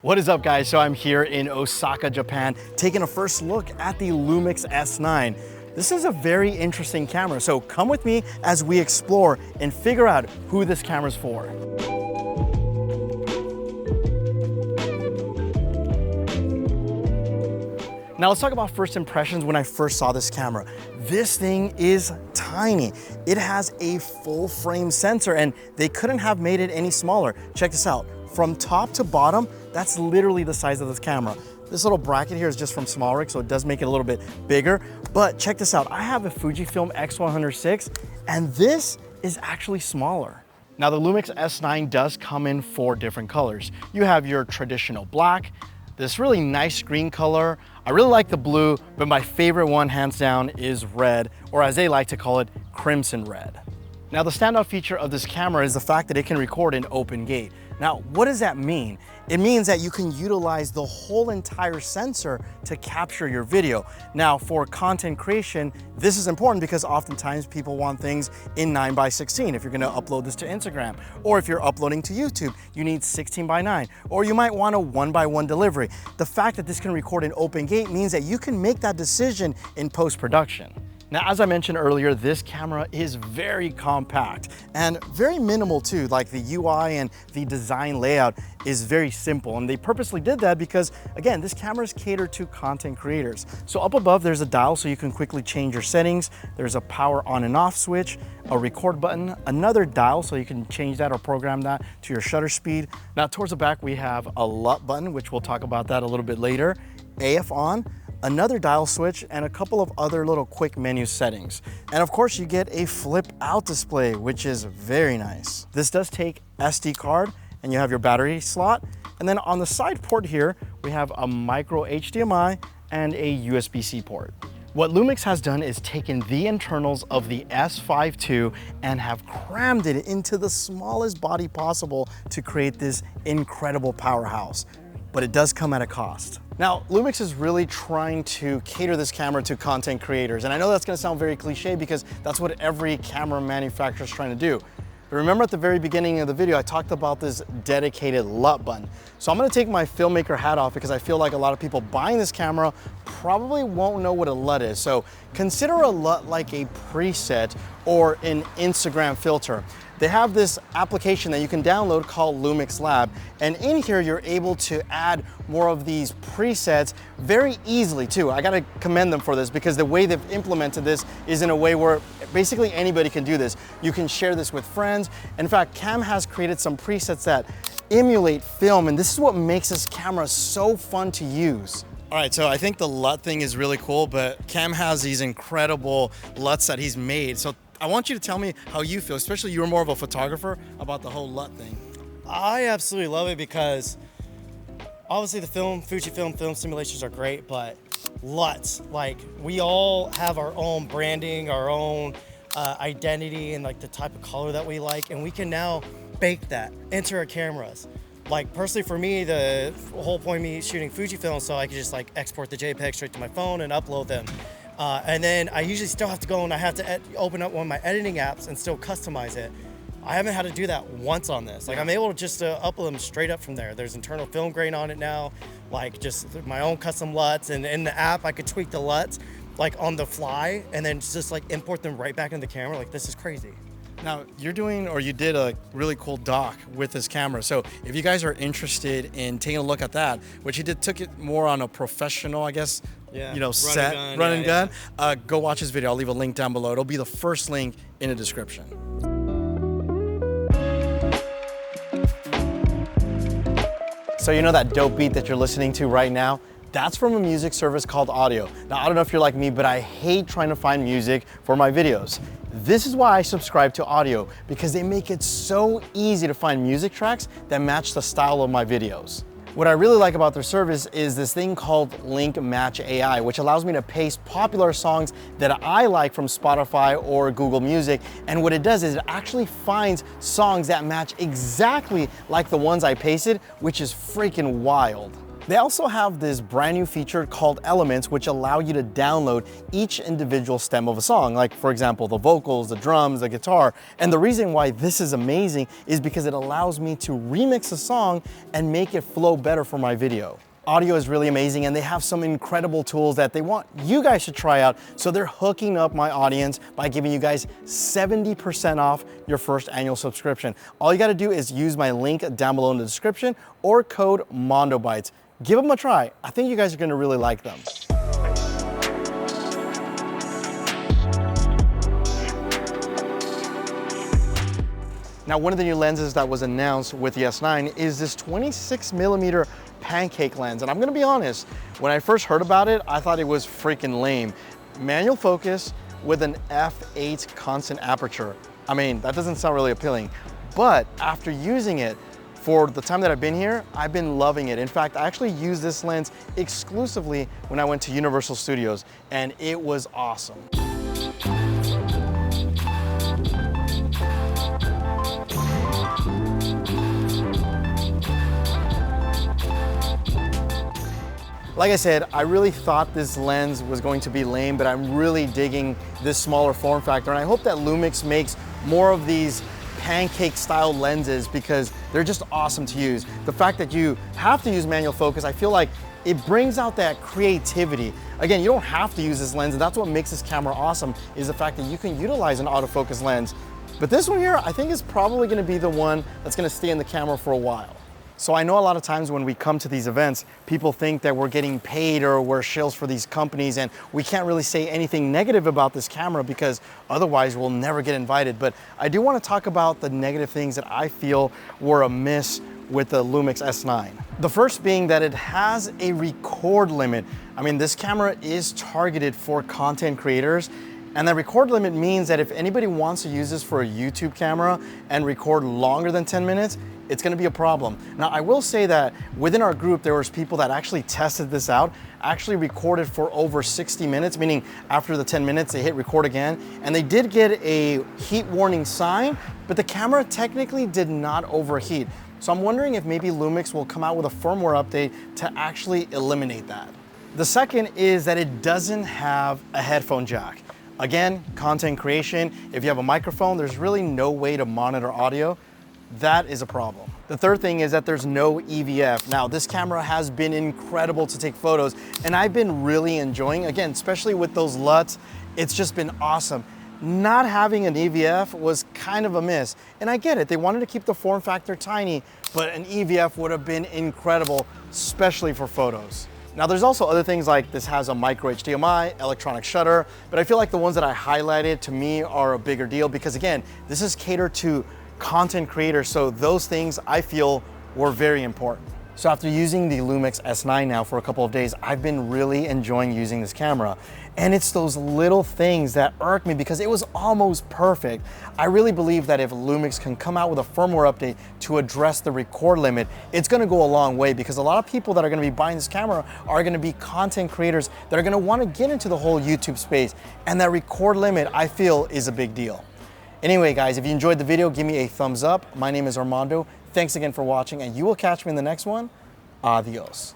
What is up, guys? So I'm here in Osaka, Japan, taking a first look at the LUMIX S9. This is a very interesting camera, so come with me as we explore and figure out who this camera's for. Now let's talk about first impressions when I first saw this camera. This thing is tiny. It has a full frame sensor and they couldn't have made it any smaller. Check this out. From top to bottom, that's literally the size of this camera. This little bracket here is just from SmallRig, so it does make it a little bit bigger. But check this out. I have a Fujifilm X106 and this is actually smaller. Now the LUMIX S9 does come in 4 different colors. You have your traditional black, this really nice green color. I really like the blue, but my favorite one, hands down, is red, or as they like to call it, crimson red. Now the standout feature of this camera is the fact that it can record in open gate. Now, what does that mean? It means that you can utilize the whole entire sensor to capture your video. Now, for content creation, this is important because oftentimes people want things in 9:16. If you're gonna upload this to Instagram, or if you're uploading to YouTube, you need 16:9, or you might want a 1:1 delivery. The fact that this can record in open gate means that you can make that decision in post-production. Now, as I mentioned earlier, this camera is very compact and very minimal too. Like the UI and the design layout is very simple. And they purposely did that because, again, this camera is catered to content creators. So up above, there's a dial so you can quickly change your settings. There's a power on and off switch, a record button, another dial so you can change that or program that to your shutter speed. Now, towards the back, we have a LUT button, which we'll talk about that a little bit later, AF on, another dial switch, and a couple of other little quick menu settings. And of course, you get a flip out display, which is very nice. This does take SD card, and you have your battery slot. And then on the side port here, we have a micro HDMI and a USB-C port. What LUMIX has done is taken the internals of the S5 II and have crammed it into the smallest body possible to create this incredible powerhouse. But it does come at a cost. Now, LUMIX is really trying to cater this camera to content creators. And I know that's gonna sound very cliche because that's what every camera manufacturer is trying to do. But remember at the very beginning of the video, I talked about this dedicated LUT button. So I'm gonna take my filmmaker hat off because I feel like a lot of people buying this camera probably won't know what a LUT is. So consider a LUT like a preset or an Instagram filter. They have this application that you can download called LUMIX Lab. And in here, you're able to add more of these presets very easily too. I gotta commend them for this because the way they've implemented this is in a way where basically anybody can do this. You can share this with friends. In fact, Cam has created some presets that emulate film, and this is what makes this camera so fun to use. All right, so I think the LUT thing is really cool, but Cam has these incredible LUTs that he's made. So I want you to tell me how you feel, especially you're more of a photographer, about the whole LUT thing. I absolutely love it because obviously the Fujifilm film simulations are great, but LUTs, like we all have our own branding, our own identity and like the type of color that we like, and we can now bake that into our cameras. Like personally for me, the whole point of me shooting Fujifilm so I could just like export the JPEG straight to my phone and upload them. And then I usually still have to go and I have to open up one of my editing apps and still customize it. I haven't had to do that once on this. Like I'm able to just upload them straight up from there. There's internal film grain on it now, like just my own custom LUTs, and in the app I could tweak the LUTs like on the fly and then just like import them right back into the camera. Like this is crazy. Now you're doing, or you did a really cool doc with this camera. So if you guys are interested in taking a look at that, which he did, took it more on a professional, I guess, set, run and gun. Go watch his video. I'll leave a link down below. It'll be the first link in the description. So you know that dope beat that you're listening to right now? That's from a music service called Audio. Now, I don't know if you're like me, but I hate trying to find music for my videos. This is why I subscribe to Audio, because they make it so easy to find music tracks that match the style of my videos. What I really like about their service is this thing called Link Match AI, which allows me to paste popular songs that I like from Spotify or Google Music. And what it does is it actually finds songs that match exactly like the ones I pasted, which is freaking wild. They also have this brand new feature called Elements, which allow you to download each individual stem of a song. Like for example, the vocals, the drums, the guitar. And the reason why this is amazing is because it allows me to remix a song and make it flow better for my video. Audio is really amazing, and they have some incredible tools that they want you guys to try out. So they're hooking up my audience by giving you guys 70% off your first annual subscription. All you gotta do is use my link down below in the description or code MondoBytes. Give them a try. I think you guys are gonna really like them. Now, one of the new lenses that was announced with the S9 is this 26mm pancake lens. And I'm gonna be honest, when I first heard about it, I thought it was freaking lame. Manual focus with an f8 constant aperture. I mean, that doesn't sound really appealing, but after using it for the time that I've been here, I've been loving it. In fact, I actually used this lens exclusively when I went to Universal Studios, and it was awesome. Like I said, I really thought this lens was going to be lame, but I'm really digging this smaller form factor, and I hope that Lumix makes more of these pancake style lenses because they're just awesome to use. The fact that you have to use manual focus, I feel like it brings out that creativity. Again, you don't have to use this lens, and that's what makes this camera awesome, is the fact that you can utilize an autofocus lens. But this one here, I think is probably gonna be the one that's gonna stay in the camera for a while. So I know a lot of times when we come to these events, people think that we're getting paid or we're shills for these companies, and we can't really say anything negative about this camera because otherwise we'll never get invited. But I do want to talk about the negative things that I feel were amiss with the LUMIX S9. The first being that it has a record limit. I mean, this camera is targeted for content creators, and the record limit means that if anybody wants to use this for a YouTube camera and record longer than 10 minutes, it's gonna be a problem. Now, I will say that within our group, there was people that actually tested this out, actually recorded for over 60 minutes, meaning after the 10 minutes, they hit record again, and they did get a heat warning sign, but the camera technically did not overheat. So I'm wondering if maybe Lumix will come out with a firmware update to actually eliminate that. The second is that it doesn't have a headphone jack. Again, content creation, if you have a microphone, there's really no way to monitor audio. That is a problem. The third thing is that there's no EVF. Now, this camera has been incredible to take photos, and I've been really enjoying, again, especially with those Luts, it's just been awesome. Not having an EVF was kind of a miss, and I get it. They wanted to keep the form factor tiny, but an EVF would have been incredible, especially for photos. Now, there's also other things like this has a micro HDMI, electronic shutter, but I feel like the ones that I highlighted to me are a bigger deal because again, this is catered to content creators, so those things I feel were very important. So after using the LUMIX S9 now for a couple of days, I've been really enjoying using this camera. And it's those little things that irk me because it was almost perfect. I really believe that if Lumix can come out with a firmware update to address the record limit, it's gonna go a long way because a lot of people that are gonna be buying this camera are gonna be content creators that are gonna wanna get into the whole YouTube space. And that record limit, I feel, is a big deal. Anyway, guys, if you enjoyed the video, give me a thumbs up. My name is Armando. Thanks again for watching, and you will catch me in the next one. Adios.